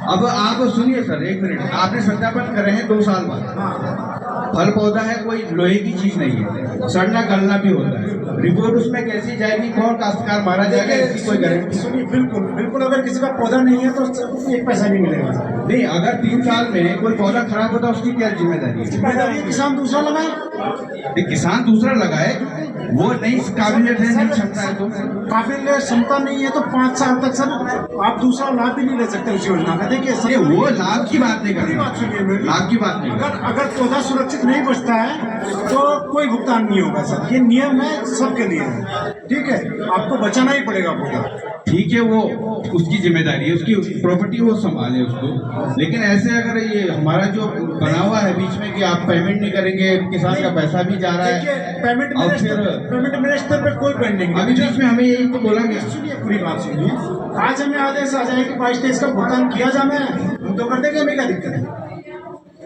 अब आप सुनिए सर, एक मिनट, आपने सत्यापन करे हैं 2 साल बाद। फल पौधा है, कोई लोहे की चीज नहीं है, सड़ना गलना भी होता है। रिपोर्ट उसमें कैसी जाएगी, कौन काश्तकार मारा जाएगा, इसकी कोई गारंटी? सुनिए, बिल्कुल बिल्कुल, अगर किसी का पौधा नहीं है तो 1 पैसा नहीं मिलेगा। नहीं, अगर 3 साल में कोई पौधा खराब होता है उसकी क्या जिम्मेदारी है? जिम्मेदारी किसान दूसरा लगाए। किसान दूसरा लगाए, वो नहीं काबिलियत है, नहीं क्षमता है, तो काबिल क्षमता नहीं है तो 5 साल तक सर आप दूसरा लाभ भी नहीं ले सकते उस योजना का। देखिए सर, वो लाभ की बात नहीं कर मेरी रहा, बात सुनिए मेरी। लाभ की बात नहीं। अगर पौधा सुरक्षित नहीं बचता है तो कोई भुगतान नहीं होगा सर, ये नियम है सबके लिए है, ठीक है, आपको बचाना ही पड़ेगा पौधा। ठीक है, वो उसकी जिम्मेदारी है, उसकी प्रॉपर्टी वो संभाले उसको। लेकिन ऐसे अगर ये हमारा जो बना हुआ है बीच में कि आप पेमेंट नहीं करेंगे, किसान का पैसा भी जा रहा है, पेमेंट मेरे स्तर पर कोई पेंडिंग अभी बीच में हमें यही तो बोला गया। सुनिए, पूरी बात सुनिए, आज हमें आदेश आ जाए कि 22-23 का भुगतान किया जाना है, हम तो कर देंगे, हमें क्या दिक्कत है,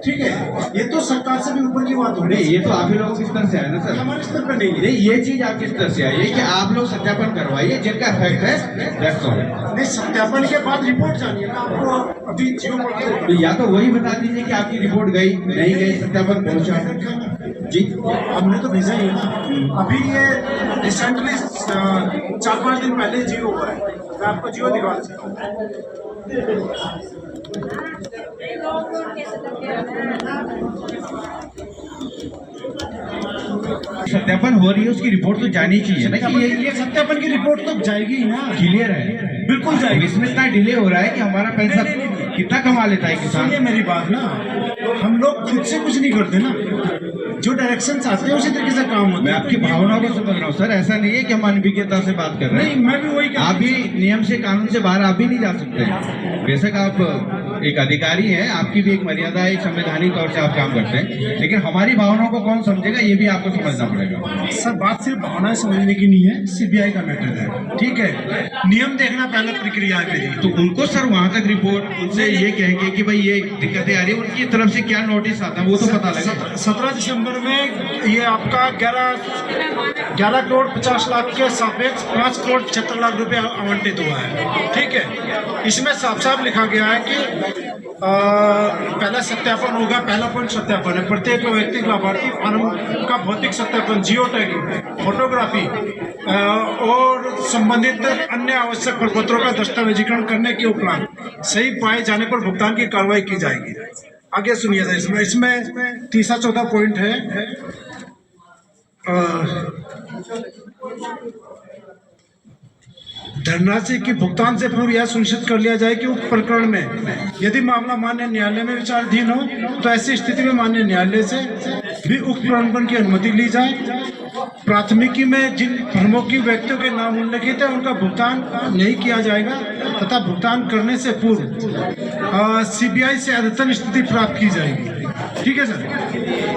ठीक है। ये तो सरकार से भी ऊपर की बात हो रही है, ये तो आप ही लोगों के स्तर से है ना सर, हमारे स्तर पर नहीं है। नहीं, ये चीज आपके स्तर से आई है कि आप लोग सत्यापन करवाइए, जिनका इफेक्ट है that's all। नहीं, सत्यापन के बाद रिपोर्ट जानिए ना, आपको अभी जियो पोर्टल तो या तो वही बता दीजिए कि आपकी रिपोर्ट गई नहीं गई, सत्यापन पहुंचा जी। हमने तो भेजा ही है ना। अभी ये रिसेंटली 4-5 दिन पहले जियो हुआ है, मैं आपको जियो दिखा सकता हूँ। सत्यापन हो रही है, उसकी रिपोर्ट तो जानी चाहिए ना कि ये सत्यापन की रिपोर्ट तो जाएगी ही ना, क्लियर है, बिल्कुल जाएगी। इसमें इतना डिले हो रहा है कि हमारा पैसा कितना कमा लेता है किसान। सुनिए मेरी बात ना, हम लोग खुद से कुछ नहीं करते ना, जो डायरेक्शन आते हैं उसी तरीके से काम होता है। मैं आपकी भावनाओं को समझ रहा हूँ सर, ऐसा नहीं है कि हम अनभिज्ञता से बात कर रहे हैं। नहीं, मैं भी वही आप भी नियम से, कानून से बाहर आप भी नहीं जा सकते। बेशक आप एक अधिकारी हैं, आपकी भी एक मर्यादा है, एक संवैधानिक तौर से आप काम करते हैं, लेकिन हमारी भावनाओं को कौन समझेगा, ये भी आपको समझना पड़ेगा। सर, बात सिर्फ भावनाएं समझने की नहीं है, सीबीआई का मैटर है, ठीक है, नियम देखना पहले, प्रक्रिया है मेरी। तो उनको सर वहां तक रिपोर्ट, उनसे ये कहेंगे कि भाई ये दिक्कतें आ रही है, उनकी तरफ से क्या नोटिस आता है वो तो पता लगे। 17 दिसंबर में ये आपका 11 करोड़ 50 लाख के सापेक्ष 5 करोड़ 76 लाख रुपए आवंटित हुआ है, ठीक है। इसमें साफ साफ लिखा गया है कि पहला सत्यापन होगा, पहला पॉइंट सत्यापन है, प्रत्येक व्यक्ति लाभार्थी फार्म का भौतिक सत्यापन, जियो टैगिंग, फोटोग्राफी और संबंधित अन्य आवश्यक प्रपत्रों का दस्तावेजीकरण करने के उपरांत सही पाए जाने पर भुगतान की कार्रवाई की जाएगी। आगे सुनिए सर, इसमें 3-14 पॉइंट है। धनराशि की भुगतान से पूर्व यह सुनिश्चित कर लिया जाए कि उक्त प्रकरण में यदि मामला मान्य न्यायालय में विचाराधीन हो तो ऐसी स्थिति में मान्य न्यायालय से भी उक्त प्रकरण की अनुमति ली जाए। प्राथमिकी में जिन प्रमुख व्यक्तियों के नाम उल्लेखित है उनका भुगतान नहीं किया जाएगा तथा भुगतान करने से पूर्व सीबीआई से अद्यतन स्थिति प्राप्त की जाएगी, ठीक है सर।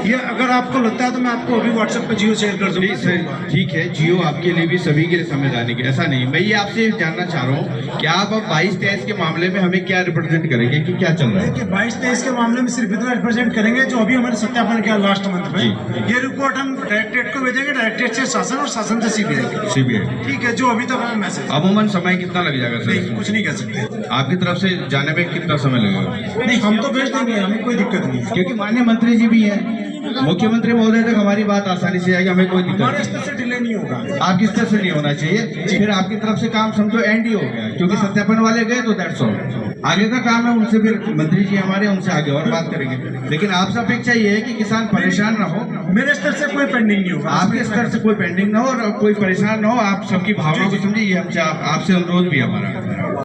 ये अगर आपको लगता है तो मैं आपको अभी व्हाट्सएप पे जियो शेयर कर दूंगा सर। ठीक है, जियो आपके लिए भी सभी के लिए संवैधानिक है, ऐसा नहीं। मैं ये आपसे जानना चाह रहा हूँ कि आप अब 22-23 के मामले में हमें क्या रिप्रेजेंट करेंगे कि क्या चल रहा है? देखिए, 22-23 के मामले में सिर्फ इतना रिप्रेजेंट करेंगे जो अभी हमारे सत्यापन किया लास्ट मंथ में। ये रिपोर्ट हम डायरेक्टरेट को भेजेंगे, डायरेक्टरेट से शासन और शासन से सीबीआई, ठीक है, जो अभी तक हमें मैसेज। अमूमन समय कितना लग जाएगा सर? नहीं, कुछ नहीं कह सकते। आपकी तरफ से जाने में कितना समय लगेगा? नहीं, हम तो भेज देंगे, हमें कोई दिक्कत नहीं, क्योंकि माननीय मंत्री जी भी हैं, मुख्यमंत्री महोदय तक हमारी बात आसानी से आएगी, हमें कोई दिक्कत हमारे नहीं। स्तर से डिले नहीं होगा, आपकी स्तर से नहीं होना चाहिए, फिर आपकी तरफ से काम समझो एंड ही हो गया, क्योंकि सत्यापन वाले गए तो दैट्स ऑल। आगे का काम है उनसे, फिर मंत्री जी हमारे, उनसे आगे और बात करेंगे। लेकिन आपसे अपेक्षा ये है कि किसान परेशान ना हो। मेरे स्तर से कोई पेंडिंग नहीं होगा, आपके स्तर से कोई पेंडिंग ना हो और कोई परेशान ना हो, आप सबकी भावना को समझिए, ये हमसे आपसे अनुरोध भी हमारा।